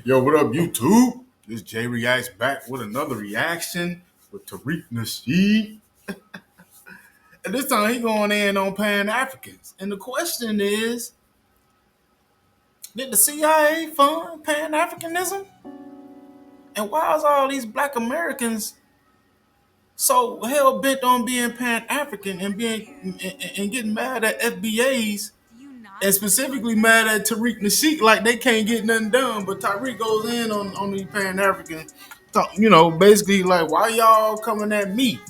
Yo, what up, YouTube? This Jay Reacts back with another reaction with Tariq Nasheed. And this time he going in on Pan Africans. And the question is, did the CIA fund Pan Africanism? And why is all these black Americans so hell bent on being Pan African and getting mad at FBAs and specifically mad at Tariq Nasheed like they can't get nothing done, but Tariq goes in on these Pan African, basically like, why y'all coming at me?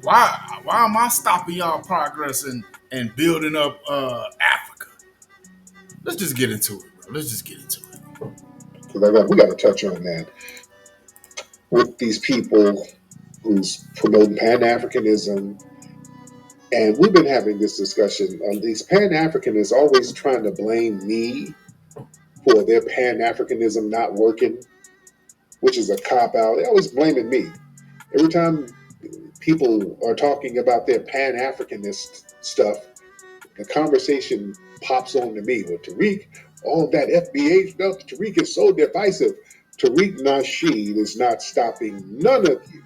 Why am I stopping y'all progress and building up Africa? Let's just get into it, bro. Let's just get into it. Because we got to touch on that with these people who's promoting Pan Africanism. And we've been having this discussion. These Pan Africanists always trying to blame me for their Pan Africanism not working, which is a cop out. They're always blaming me. Every time people are talking about their Pan Africanist stuff, the conversation pops on to me with Tariq. All that FBA stuff, Tariq is so divisive. Tariq Nasheed is not stopping none of you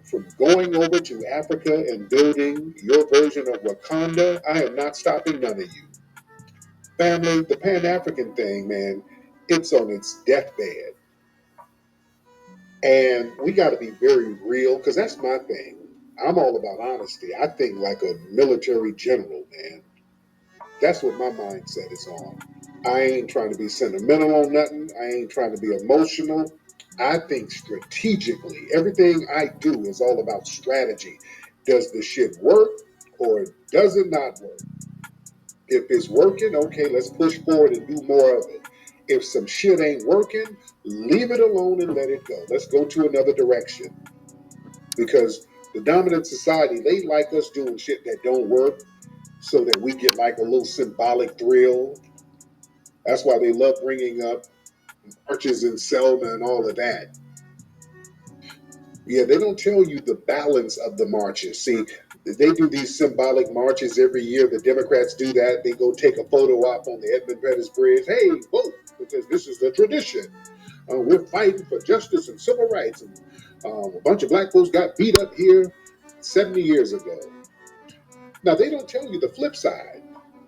from going over to Africa and building your version of Wakanda. I am not stopping none of you. Family, the Pan African thing, man, it's on its deathbed. And we got to be very real because that's my thing. I'm all about honesty. I think like a military general, man. That's what my mindset is on. I ain't trying to be sentimental on nothing. I ain't trying to be emotional. I think strategically. Everything I do is all about strategy. Does the shit work or does it not work? If it's working, okay, let's push forward and do more of it. If some shit ain't working, leave it alone and let it go. Let's go to another direction. Because the dominant society, they like us doing shit that don't work so that we get like a little symbolic thrill. That's why they love bringing up marches in Selma and all of that. Yeah, they don't tell you the balance of the marches. See, they do these symbolic marches every year. The Democrats do that. They go take a photo op on the Edmund Pettus Bridge. Hey, vote, because this is the tradition. We're fighting for justice and civil rights. And a bunch of black folks got beat up here 70 years ago. Now, they don't tell you the flip side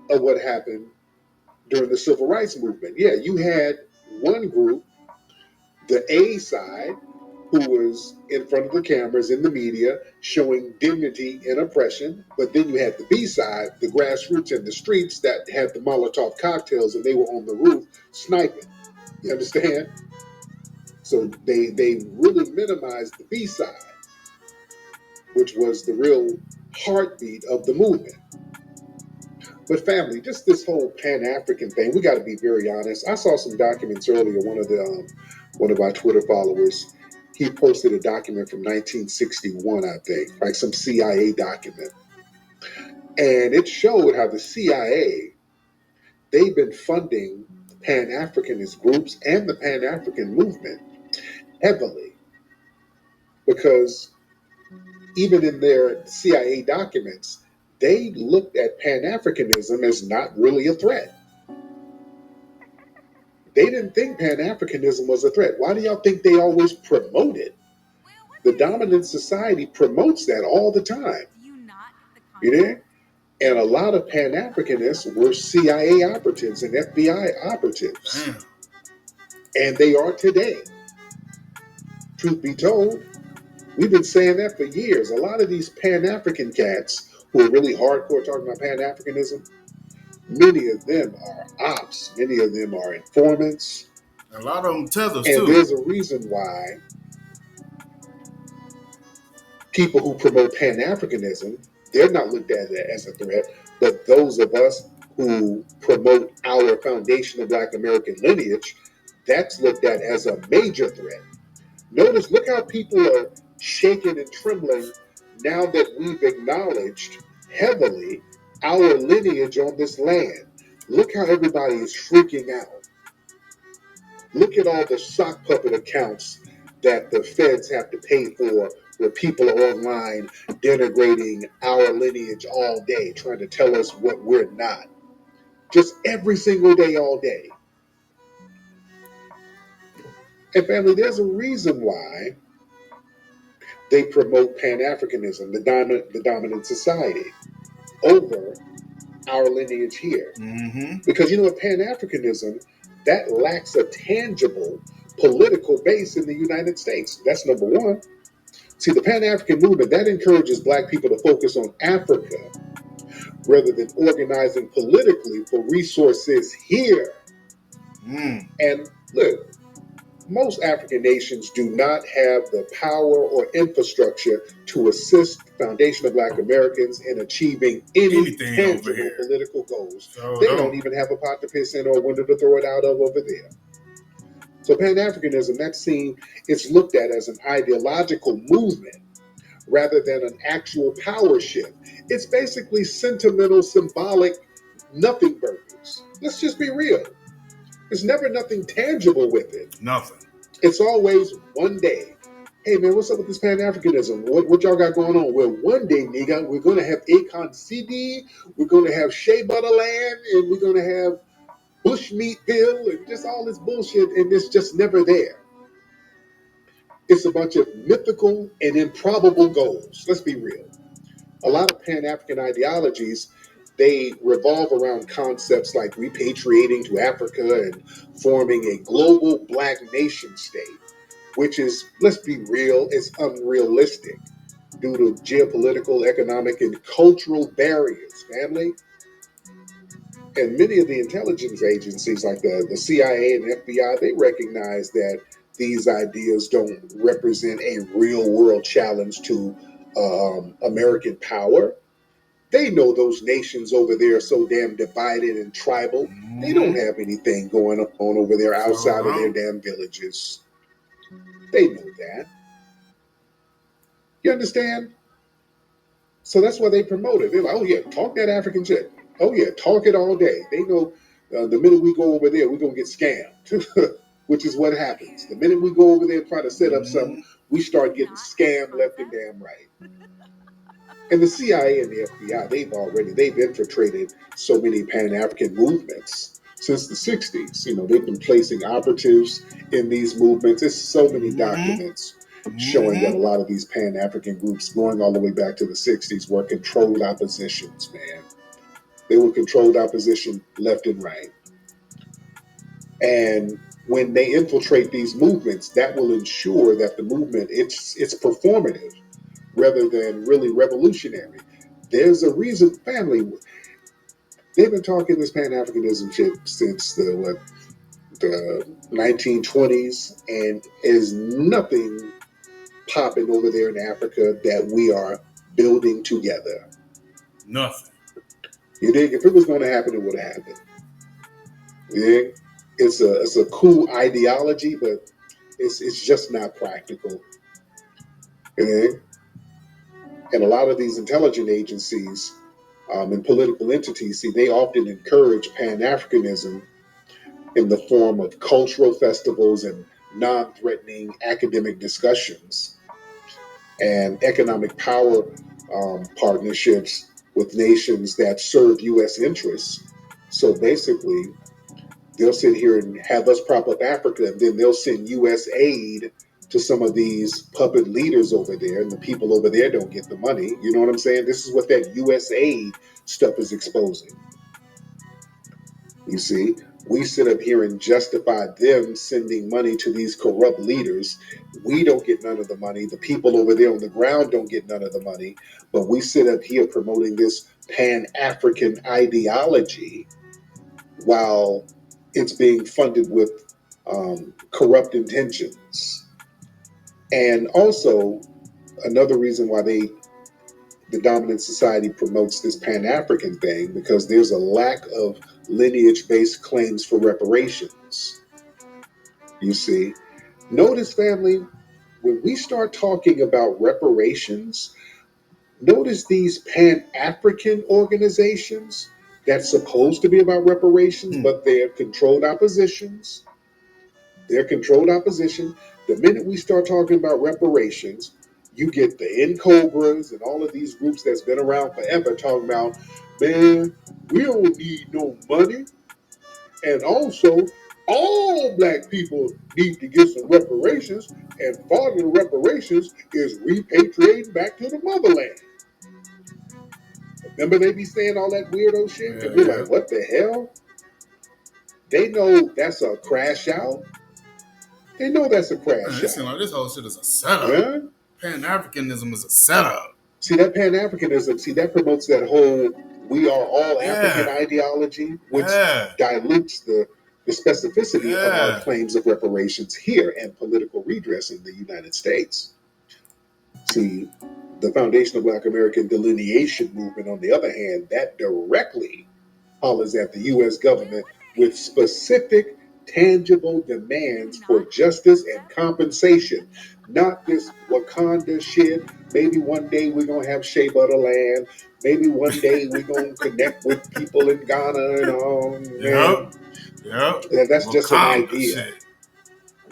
of what happened during the civil rights movement. Yeah, you had one group, the A side, who was in front of the cameras in the media showing dignity in oppression. But then you had the B side, the grassroots in the streets that had the Molotov cocktails and they were on the roof sniping. You understand? So they really minimized the B side, which was the real heartbeat of the movement. But family, just this whole Pan African thing, we got to be very honest. I saw some documents earlier. One of our Twitter followers, he posted a document from 1961, I think, like some CIA document, and it showed how the CIA they've been funding Pan Africanist groups and the Pan African movement heavily because even in their CIA documents, they looked at Pan Africanism as not really a threat. They didn't think Pan Africanism was a threat. Why do y'all think they always promote it? The dominant society promotes that all the time. You know? And a lot of Pan Africanists were CIA operatives and FBI operatives. Damn. And they are today. Truth be told, we've been saying that for years. A lot of these Pan African cats who are really hardcore talking about Pan Africanism, many of them are ops, many of them are informants. A lot of them tethers And too. there's a reason why people who promote Pan Africanism, they're not looked at as a threat, but those of us who promote our foundational Black American lineage, that's looked at as a major threat. Notice, look how people are shaking and trembling now that we've acknowledged heavily our lineage on this land. Look how everybody is freaking out. Look at all the sock puppet accounts that the feds have to pay for where people are online denigrating our lineage all day, trying to tell us what we're not. Just every single day, all day. And family, there's a reason why they promote Pan Africanism, the dominant society, over our lineage here. Mm-hmm. Because you know what, Pan Africanism, that lacks a tangible political base in the United States. That's number one. See, the Pan African movement that encourages Black people to focus on Africa rather than organizing politically for resources here. Mm. And look, most African nations do not have the power or infrastructure to assist the foundation of Black Americans in achieving any Anything over tangible here. political goals. So They don't don't. even have a pot to piss in or a window to throw it out of over there. So Pan Africanism, that's seen, it's looked at as an ideological movement rather than an actual power shift. It's basically sentimental, symbolic nothing burgers. Let's just be real. There's never nothing tangible with it. Nothing. It's always one day. Hey man, what's up with this Pan Africanism? What y'all got going on? Well, one day, nigga, we're gonna have Akon CD, we're gonna have Shea Butterland, and we're gonna have Bushmeatville, and just all this bullshit, and it's just never there. It's a bunch of mythical and improbable goals. Let's be real. A lot of Pan African ideologies, they revolve around concepts like repatriating to Africa and forming a global Black nation state, which is, let's be real, it's unrealistic due to geopolitical, economic, and cultural barriers, family. And many of the intelligence agencies, like the CIA and FBI, they recognize that these ideas don't represent a real world challenge to American power. They know those nations over there are so damn divided and tribal. They don't Mm-hmm. have anything going on over there So outside of their don't. damn villages. They know that. You understand? So that's why they promote it. They're like, oh yeah, talk that African shit. Oh yeah, talk it all day. They know the minute we go over there, we're gonna get scammed, which is what happens. The minute we go over there and try to set up something, Mm-hmm. we start getting scammed left and damn right. And the CIA and the FBI, they've infiltrated so many Pan African movements since the 60s. You know, they've been placing operatives in these movements. There's so many Mm-hmm. documents showing that a Mm-hmm. lot of these Pan African groups, going all the way back to the 60s, were controlled oppositions, man. They were controlled opposition left and right. And when they infiltrate these movements, that will ensure that the movement it's performative rather than really revolutionary. There's a reason, family. They've been talking this Pan Africanism shit since the 1920s, and is nothing popping over there in Africa that we are building together. Nothing. You dig? If it was going to happen, it would have happened. You dig? It's a cool ideology, but it's just not practical. You dig? And a lot of these intelligence agencies and political entities, see, they often encourage Pan Africanism in the form of cultural festivals and non threatening academic discussions and economic power partnerships with nations that serve U.S. interests. So basically, they'll sit here and have us prop up Africa, and then they'll send U.S. aid to some of these puppet leaders over there, and the people over there don't get the money. You know what I'm saying? This is what that U.S. aid stuff is exposing. You see, we sit up here and justify them sending money to these corrupt leaders. We don't get none of the money. The people over there on the ground don't get none of the money. But we sit up here promoting this Pan African ideology while it's being funded with corrupt intentions. And also, another reason why the dominant society promotes this Pan African thing, because there's a lack of lineage based claims for reparations. You see, notice, family, when we start talking about reparations, notice these Pan African organizations that's supposed to be about reparations, Hmm. but they're controlled oppositions. They're controlled opposition. The minute we start talking about reparations, you get the N Cobras and all of these groups that's been around forever talking about, man, we don't need no money. And also, All black people need to get some reparations, and part of the reparations is repatriating back to the motherland. Remember they be saying all that weirdo shit, and Yeah, we're yeah. like, what the hell? They know that's a crash out. They know that's a Man, crash it seems out. like this whole shit is a setup. Yeah. Pan Africanism is a setup. See that Pan Africanism. See that promotes that whole "we are all African" Yeah, ideology, which yeah, dilutes the specificity of our yeah. claims of reparations here and political redress in the United States. See, the Foundation of Black American Delineation Movement, on the other hand, that directly hollers at the U.S. government with specific, tangible demands for justice and compensation. Not this Wakanda shit. Maybe one day we're going to have Shea Butter Land. Maybe one day we're going to connect with people in Ghana and all. Man, Yep, yep. that's just an Wakanda idea. shit.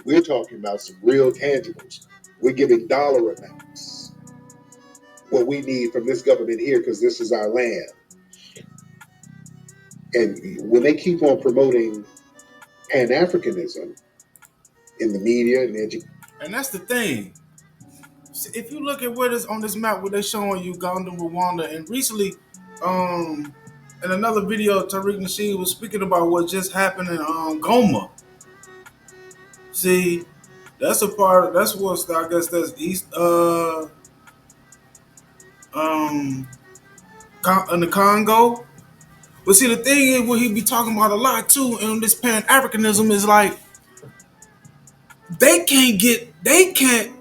We're talking about some real tangibles. We're giving dollar amounts. What we need from this government here, because this is our land. And when they keep on promoting Pan Africanism in the media and education. And that's the thing. If you look at what is on this map, where they're showing Uganda, Rwanda, and recently, um, in another video, Tariq Nasheed was speaking about what just happened in Goma. See, that's a part. That's what's I guess that's east. Um, in the Congo. But see, the thing is, what he be talking about a lot too, in this Pan Africanism is like they can't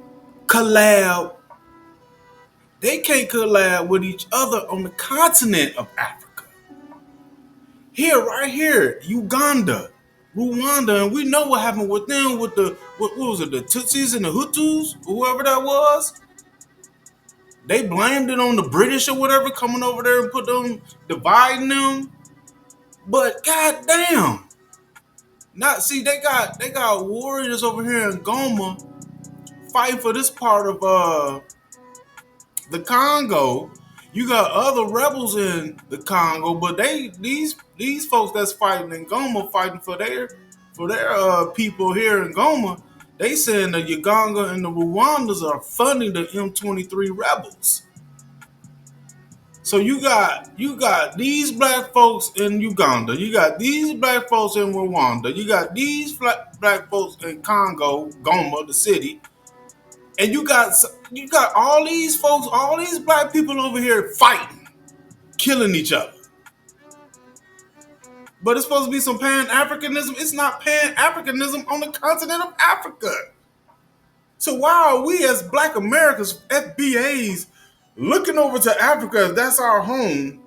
collab they can't collab with each other on the continent of Africa. Here, right here, Uganda, Rwanda, and we know what happened with them with the what was it, the Tutsis and the Hutus, whoever that was. They blamed it on the British or whatever coming over there and put them dividing them. But goddamn, not see they got warriors over here in Goma fighting for this part of the Congo. You got other rebels in the Congo, but these folks that's fighting in Goma fighting for their people here in Goma. They saying the Uganda and the Rwandans are funding the M23 rebels. So you got these black folks in Uganda, you got these black folks in Rwanda, you got these black folks in Congo, Goma, the city, and you got all these folks, all these black people over here fighting, killing each other. But it's supposed to be some Pan Africanism. It's not Pan Africanism on the continent of Africa. So why are we as Black Americans, FBAs, looking over to Africa? That's our home,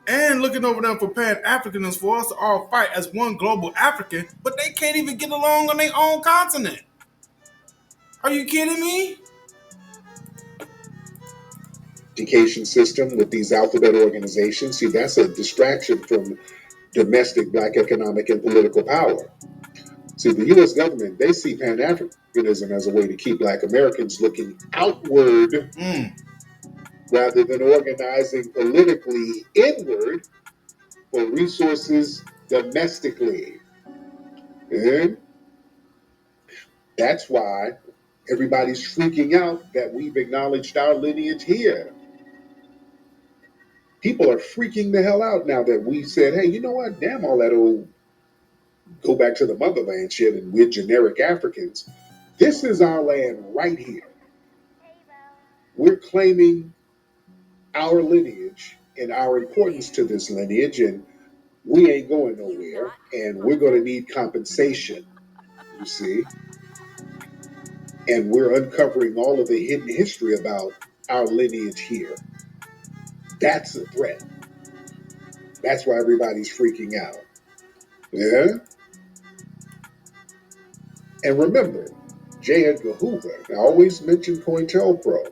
and looking over them for Pan Africans for us to all fight as one global African, but they can't even get along on their own continent. Are you kidding me? Education system with these alphabet organizations. See, that's a distraction from domestic black economic and political power. See, the U.S. government, they see Pan Africanism as a way to keep black Americans looking outward rather than organizing politically inward for resources domestically. And that's why everybody's freaking out that we've acknowledged our lineage here. People are freaking the hell out now that we said, hey, you know what? Damn all that old go back to the motherland shit and we're generic Africans. This is our land right here. We're claiming our lineage and our importance to this lineage, and we ain't going nowhere, and we're going to need compensation, you see. And we're uncovering all of the hidden history about our lineage here. That's a threat. That's why everybody's freaking out. Yeah? And remember, J. Edgar Hoover, I always mention COINTELPRO.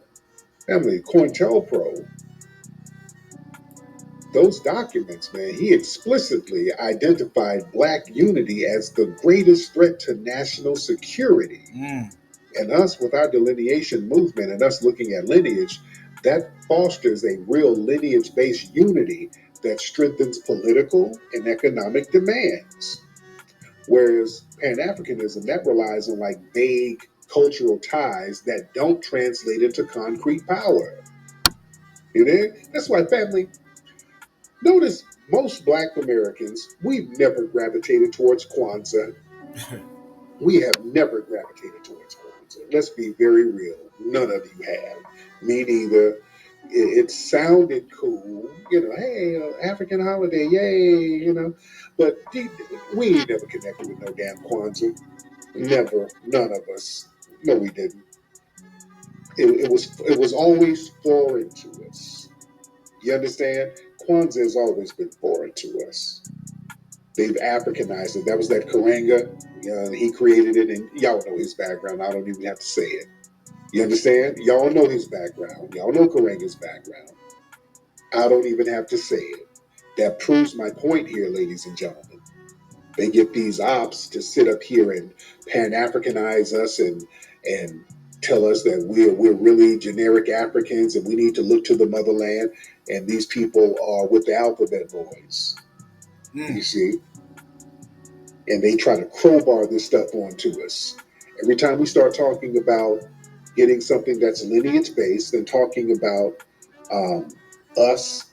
Family, COINTELPRO, those documents, man, he explicitly identified black unity as the greatest threat to national security. And us, with our delineation movement and us looking at lineage, that fosters a real lineage based unity that strengthens political and economic demands. Whereas Pan Africanism, that relies on like vague cultural ties that don't translate into concrete power. You know? That's why, family, notice most black Americans, we've never gravitated towards Kwanzaa. We have never gravitated towards Kwanzaa. Let's be very real. None of you have. Me neither. It sounded cool, hey, African holiday, yay, But we ain't never connected with no damn Kwanzaa. Never. None of us. No, we didn't. It was always foreign to us. You understand? Kwanzaa has always been foreign to us. They've Africanized it. That was that Karanga. He created it, and y'all know his background. I don't even have to say it. You understand? Y'all know his background. Y'all know Karanga's background. I don't even have to say it. That proves my point here, ladies and gentlemen. They get these ops to sit up here and Pan Africanize us and tell us that we're really generic Africans and we need to look to the motherland. And these people are with the alphabet boys. You Mm. see, and they try to crowbar this stuff onto us. Every time we start talking about getting something that's lineage based and talking about us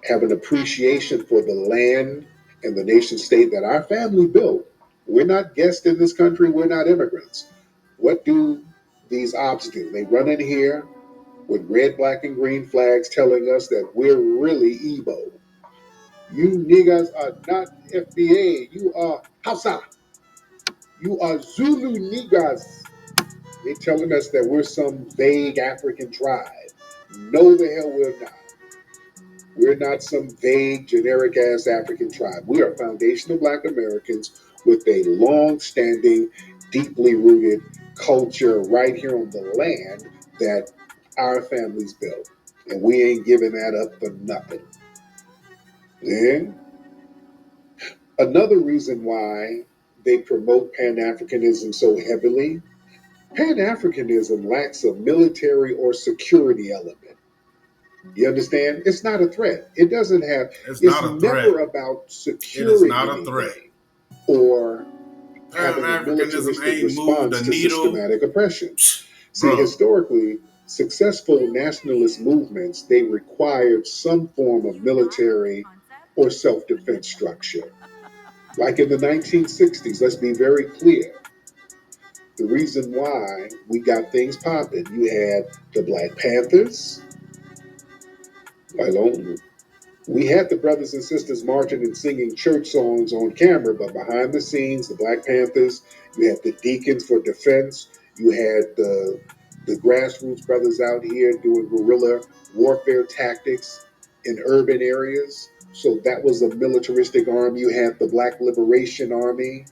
have an appreciation for the land and the nation state that our family built. We're not guests in this country, we're not immigrants. What do these ops do? They run in here with red, black, and green flags telling us that we're really Igbo. You niggas are not FBA, you are Hausa. You are Zulu niggas. They telling us that we're some vague African tribe. No, the hell we're not. We're not some vague, generic ass African tribe. We are foundational Black Americans with a long standing, deeply rooted culture right here on the land that our families built. And we ain't giving that up for nothing. Yeah? Another reason why they promote Pan Africanism so heavily, Pan Africanism lacks a military or security element. You understand? It's not a threat. It doesn't have, It's it's not a threat. never about It is securing not a threat. anything or Pan having a Africanism militaristic ain't moved response the to needle. systematic oppression. Psh, See, bro. historically, successful nationalist movements, they required some form of military or self-defense structure. Like in the 1960s, let's be very clear. The reason why we got things popping, you had the Black Panthers, like we had the brothers and sisters marching and singing church songs on camera, but behind the scenes, the Black Panthers, you had the Deacons for Defense, you had the grassroots brothers out here doing guerrilla warfare tactics in urban areas. So that was a militaristic arm. You had the Black Liberation Army.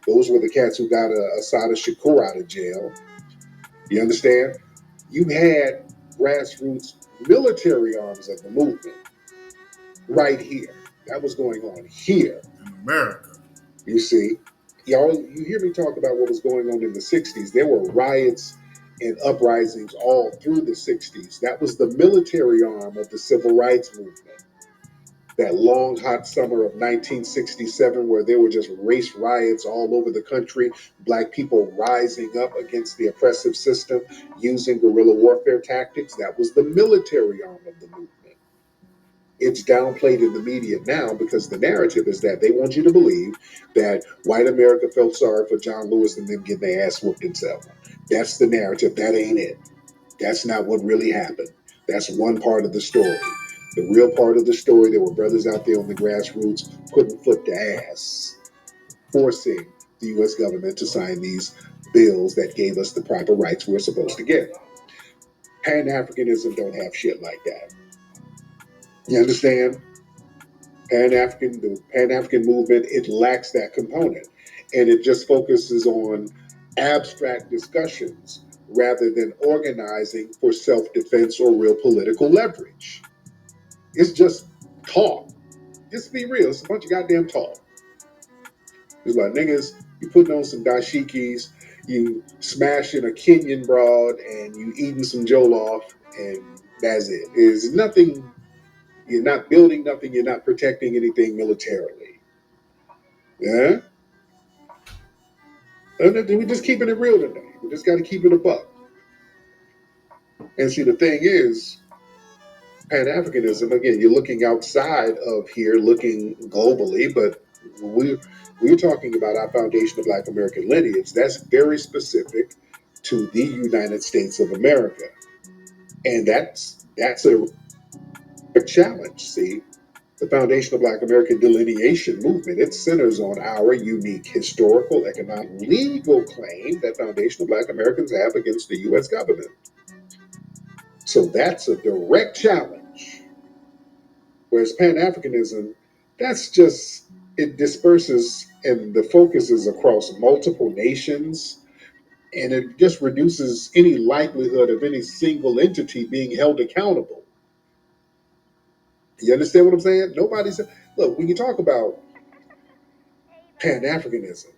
Those were the cats who got Assata Shakur out of jail. You understand? You had grassroots military arms of the movement right here. That was going on here. In America. You see, y'all, you hear me talk about what was going on in the 60s. There were riots and uprisings all through the 60s. That was the military arm of the civil rights movement. That long, hot summer of 1967, where there were just race riots all over the country, black people rising up against the oppressive system using guerrilla warfare tactics. That was the military arm of the movement. It's downplayed in the media now because the narrative is that they want you to believe that white America felt sorry for John Lewis and them getting their ass whooped in Selma. That's the narrative. That ain't it. That's not what really happened. That's one part of the story. The real part of the story, there were brothers out there on the grassroots putting foot to ass, forcing the U.S. government to sign these bills that gave us the proper rights we're supposed to get. Pan Africanism don't have shit like that. You understand? The Pan African movement, it lacks that component. And it just focuses on abstract discussions rather than organizing for self defense or real political leverage. It's just talk. Just be real. It's a bunch of goddamn talk. It's like, niggas, you putting on some dashikis, you smashing a Kenyan broad, and you eating some jollof, and that's it. There's nothing, you're not building nothing, you're not protecting anything militarily. Yeah? We're just keeping it real tonight. We just got to keep it a buck. And see, the thing is, Pan Africanism, again, you're looking outside of here, looking globally, but we, we're talking about our foundation of Black American lineage. That's very specific to the United States of America. And that's a challenge. See, the foundation of Black American delineation movement, it centers on our unique historical, economic, legal claim that foundation of Black Americans have against the U.S. government. So that's a direct challenge. Whereas Pan Africanism, that's just, it disperses and the focus is across multiple nations, and it just reduces any likelihood of any single entity being held accountable. You understand what I'm saying? Nobody's, look, when you talk about Pan Africanism,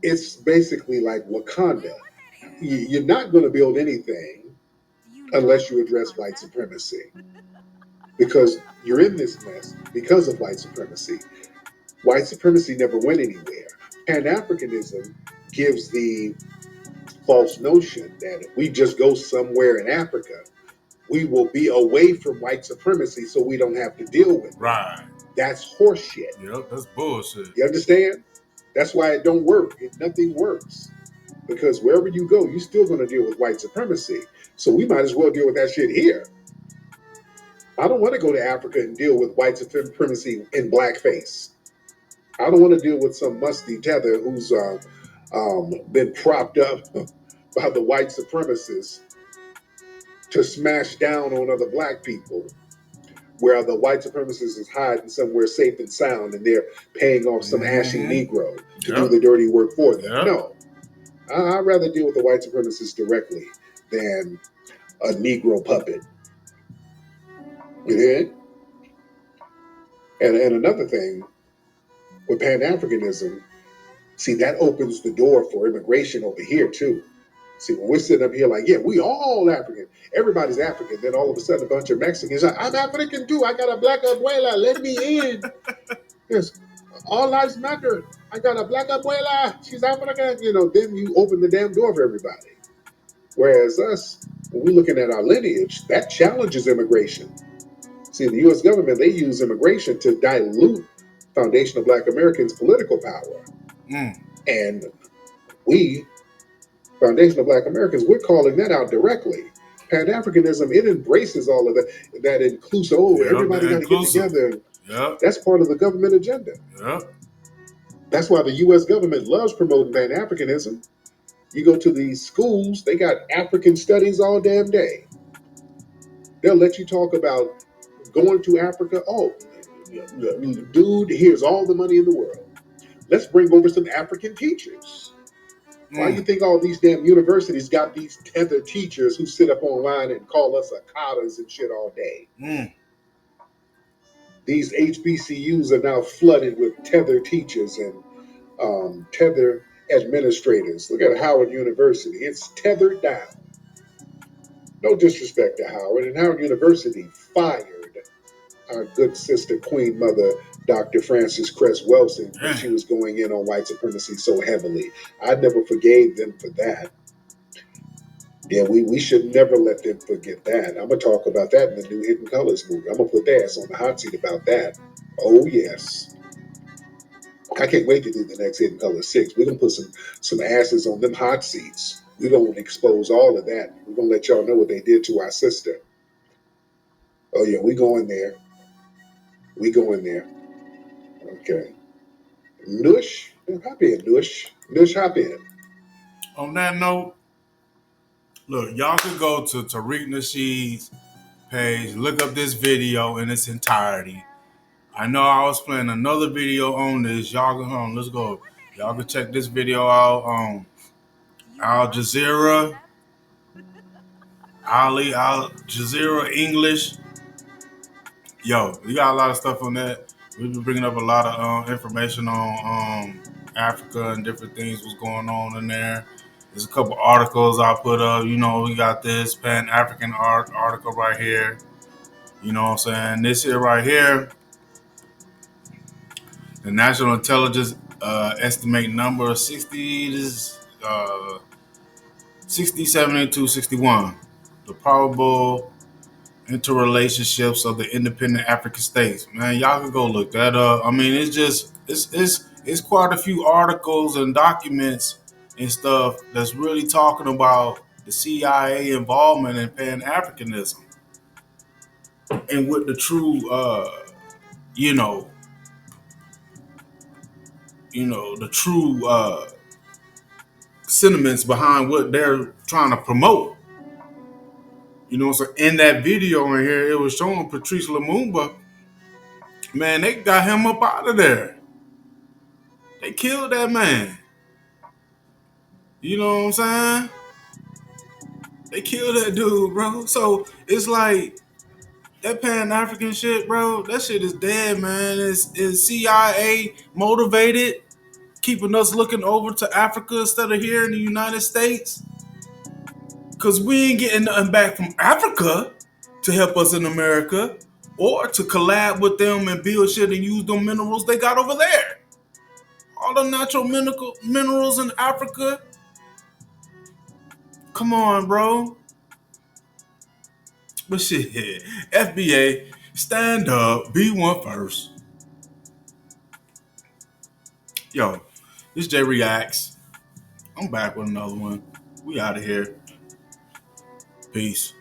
it's basically like Wakanda. You're not going to build anything unless you address white supremacy because you're in this mess because of white supremacy. White supremacy never went anywhere. Pan Africanism gives the false notion that if we just go somewhere in Africa, we will be away from white supremacy so we don't have to deal with it. Right. That's horseshit. Yep, that's bullshit. You understand? That's why it don't work. Nothing works. Because wherever you go, you're still going to deal with white supremacy. So we might as well deal with that shit here. I don't want to go to Africa and deal with white supremacy in blackface. I don't want to deal with some musty tether who's been propped up by the white supremacists to smash down on other black people, where the white supremacist is hiding somewhere safe and sound, and they're paying off some ashy Negro to do the dirty work for them. Yep. No, I'd rather deal with the white supremacist directly than a Negro puppet. You did? And another thing with Pan Africanism, see, that opens the door for immigration over here, too. See, when we're sitting up here like, yeah, we all African, everybody's African, then all of a sudden a bunch of Mexicans, I'm African too, I got a black abuela, let me in. Yes, all lives matter. I got a black abuela, she's African. You know, then you open the damn door for everybody. Whereas us, when we're looking at our lineage, that challenges immigration. See, the U.S. government, they use immigration to dilute foundation of Black Americans' political power. And we, foundation of Black Americans, we're calling that out directly. Pan Africanism, it embraces all of that inclusive. Oh, everybody got to get together. Yep. That's part of the government agenda. Yep. That's why the U.S. government loves promoting Pan Africanism. You go to these schools, they got African studies all damn day. They'll let you talk about going to Africa. Oh, dude, here's all the money in the world. Let's bring over some African teachers. Why do you think all these damn universities got these tethered teachers who sit up online and call us akatas and shit all day? These HBCUs are now flooded with tethered teachers and tethered administrators. Look at Howard University. It's tethered down. No disrespect to Howard. And Howard University fired our good sister, Queen Mother, Dr. Frances Cress Welsing, when she was going in on white supremacy so heavily. I never forgave them for that. Yeah, we should never let them forget that. I'm going to talk about that in the new Hidden Colors movie. I'm going to put their ass on the hot seat about that. Oh, yes. I can't wait to do the next Hidden Colors 6. We're going to put some asses on them hot seats. We're going to expose all of that. We're going to let y'all know what they did to our sister. Oh, yeah, we going there. We going there. Okay. Nush? Hop in, Nush. Nush, hop in. On that note, look, y'all can go to Tariq Nasheed's page, look up this video in its entirety. I know I was playing another video on this. Y'all can hold on, let's go. Y'all can check this video out on Al Jazeera, Al Jazeera English. Yo, we got a lot of stuff on that. We've been bringing up a lot of information on Africa and different things what's going on in there. There's a couple articles I put up. You know, we got this Pan African article right here. You know what I'm saying? This here right here, the National Intelligence estimate number 60 is 60, 72, 61. The probable interrelationships of the independent African states. Man, y'all can go look that up. I mean, it's just it's quite a few articles and documents and stuff that's really talking about the CIA involvement in Pan Africanism and what the true you know the true sentiments behind what they're trying to promote. So in that video in here, it was showing Patrice Lumumba. Man, they got him up out of there. They killed that man. You know what I'm saying? They killed that dude, bro. So it's like that Pan African shit, bro. That shit is dead, man. It's CIA motivated, keeping us looking over to Africa instead of here in the United States. Cause we ain't getting nothing back from Africa to help us in America, or to collab with them and build shit and use them minerals they got over there. All the natural minerals in Africa. Come on, bro. But shit, FBA, stand up, be one first. Yo, this J Reacts. I'm back with another one. We out of here. Peace.